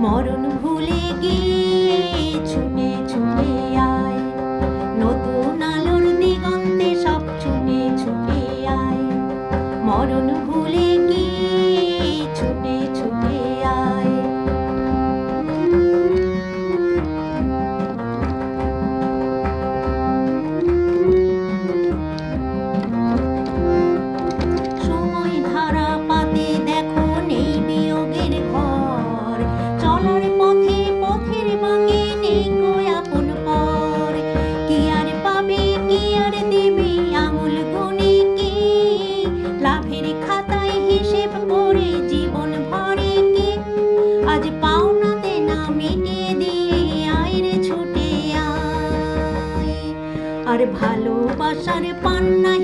মরণ ভুলে গিয়ে ছুটে ছুটে আয়, নতুন আলোর দিগন্তে সব ছুটে ছুটে আয়। মরণ ভুলে গিয়ে ছুটে ছুটে আয়। সময় ধারা পাতে দেখো নেই বিয়োগের ঘর, চলার পথে পথের বাঁকে নেই কো আপন পর। কি আর পাবে কি আর দেবে আঙুল গুনে কি, লাভের খাতায় হিসেব করে জীবন ভরে কি। আজ পাওনা দেনা মিটিয়ে দিয়ে আয় রে ছুটে আয়, আর ভালোবাসার পান্নায়